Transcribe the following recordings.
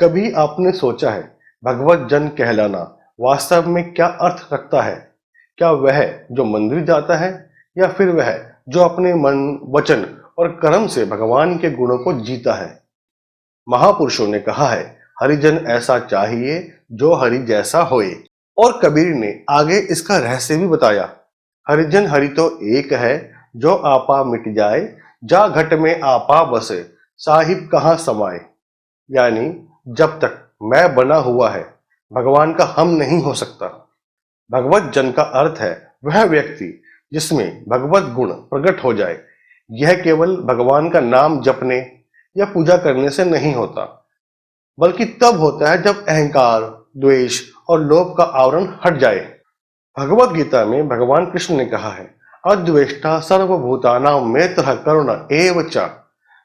कभी आपने सोचा है भगवत जन कहलाना वास्तव में क्या अर्थ रखता है? क्या वह जो मंदिर जाता है या फिर वह जो अपने मन, वचन और कर्म से भगवान के गुणों को जीता है? महापुरुषों ने कहा है, हरिजन ऐसा चाहिए जो हरि जैसा होए। और कबीर ने आगे इसका रहस्य भी बताया, हरिजन हरि तो एक है, जो आपा मिट जाए, जा घट में आपा बसे, साहिब कहाँ समाए। यानी जब तक मैं बना हुआ है, भगवान का हम नहीं हो सकता। भगवत जन का अर्थ है वह व्यक्ति जिसमें भगवत गुण प्रकट हो जाए। यह केवल भगवान का नाम जपने या पूजा करने से नहीं होता, बल्कि तब होता है जब अहंकार, द्वेष और लोभ का आवरण हट जाए। भगवत गीता में भगवान कृष्ण ने कहा है, अद्वेष्टा सर्वभूतानां मैत्रः करुण एव च।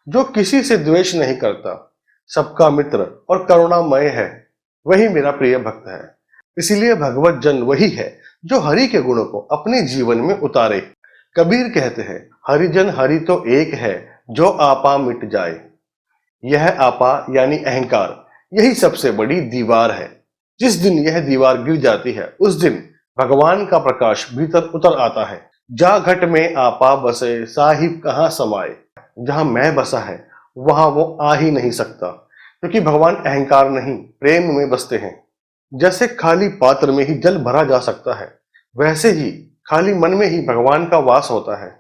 जो किसी से द्वेष नहीं करता, सबका मित्र और करुणामय है, वही मेरा प्रिय भक्त है। इसीलिए भगवत जन वही है जो हरि के गुणों को अपने जीवन में उतारे। कबीर कहते हैं, हरिजन हरि तो एक है, जो आपा मिट जाए। यह आपा यानी अहंकार, यही सबसे बड़ी दीवार है। जिस दिन यह दीवार गिर जाती है, उस दिन भगवान का प्रकाश भीतर उतर आता है। जा घट में आपा बसे, साहिब कहाँ समाए। जहां मैं बसा है, वहां वो आ ही नहीं सकता, क्योंकि भगवान अहंकार नहीं, प्रेम में बसते हैं। जैसे खाली पात्र में ही जल भरा जा सकता है, वैसे ही खाली मन में ही भगवान का वास होता है।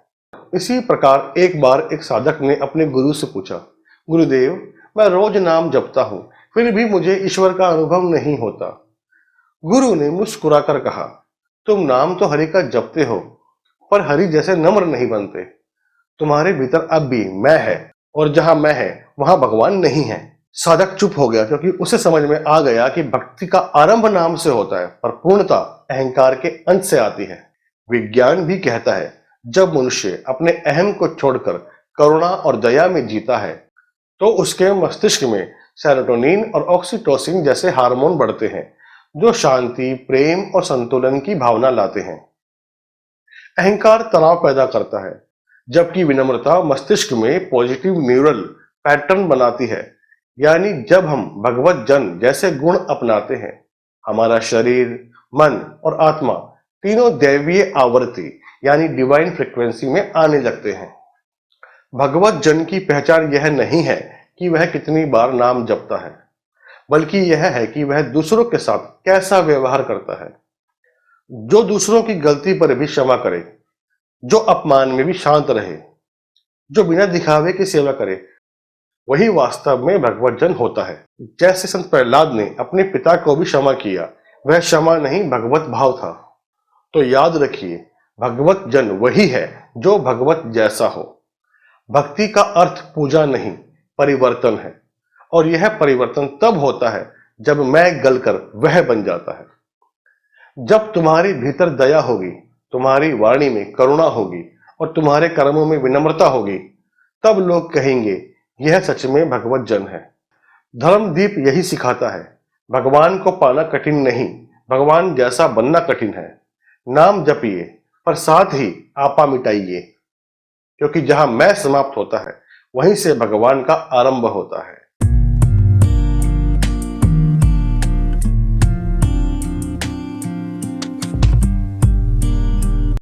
इसी प्रकार एक बार एक साधक ने अपने गुरु से पूछा, गुरुदेव, मैं रोज नाम जपता हूं, फिर भी मुझे ईश्वर का अनुभव नहीं होता। गुरु ने मुस्कुराकर कहा, तुम नाम तो हरि का जपते हो, पर हरि जैसे नम्र नहीं बनते। तुम्हारे भीतर अब भी मैं है, और जहां मैं है वहां भगवान नहीं है। साधक चुप हो गया, क्योंकि उसे समझ में आ गया कि भक्ति का आरंभ नाम से होता है, पर पूर्णता अहंकार के अंत से आती है। विज्ञान भी कहता है, जब मनुष्य अपने अहम को छोड़कर करुणा और दया में जीता है, तो उसके मस्तिष्क में सेरोटोनिन और ऑक्सीटोसिन जैसे हार्मोन बढ़ते हैं, जो शांति, प्रेम और संतुलन की भावना लाते हैं। अहंकार तनाव पैदा करता है, जबकि विनम्रता मस्तिष्क में पॉजिटिव न्यूरल पैटर्न बनाती है। यानी जब हम भगवत जन जैसे गुण अपनाते हैं, हमारा शरीर, मन और आत्मा तीनों दैवीय आवृत्ति यानी डिवाइन फ्रीक्वेंसी में आने लगते हैं। भगवत जन की पहचान यह नहीं है कि वह कितनी बार नाम जपता है, बल्कि यह है कि वह दूसरों के साथ कैसा व्यवहार करता है। जो दूसरों की गलती पर भी क्षमा करे, जो अपमान में भी शांत रहे, जो बिना दिखावे की सेवा करे, वही वास्तव में भगवत जन होता है। जैसे संत प्रहलाद ने अपने पिता को भी क्षमा किया, वह क्षमा नहीं भगवत भाव था। तो याद रखिए, भगवत जन वही है जो भगवत जैसा हो। भक्ति का अर्थ पूजा नहीं, परिवर्तन है, और यह परिवर्तन तब होता है जब मैं गलकर वह बन जाता है। जब तुम्हारे भीतर दया होगी, तुम्हारी वाणी में करुणा होगी और तुम्हारे कर्मों में विनम्रता होगी, तब लोग कहेंगे, यह सच में भगवत जन है। धर्मदीप यही सिखाता है, भगवान को पाना कठिन नहीं, भगवान जैसा बनना कठिन है। नाम जपिए, पर साथ ही आपा मिटाइए, क्योंकि जहां मैं समाप्त होता है, वहीं से भगवान का आरंभ होता है।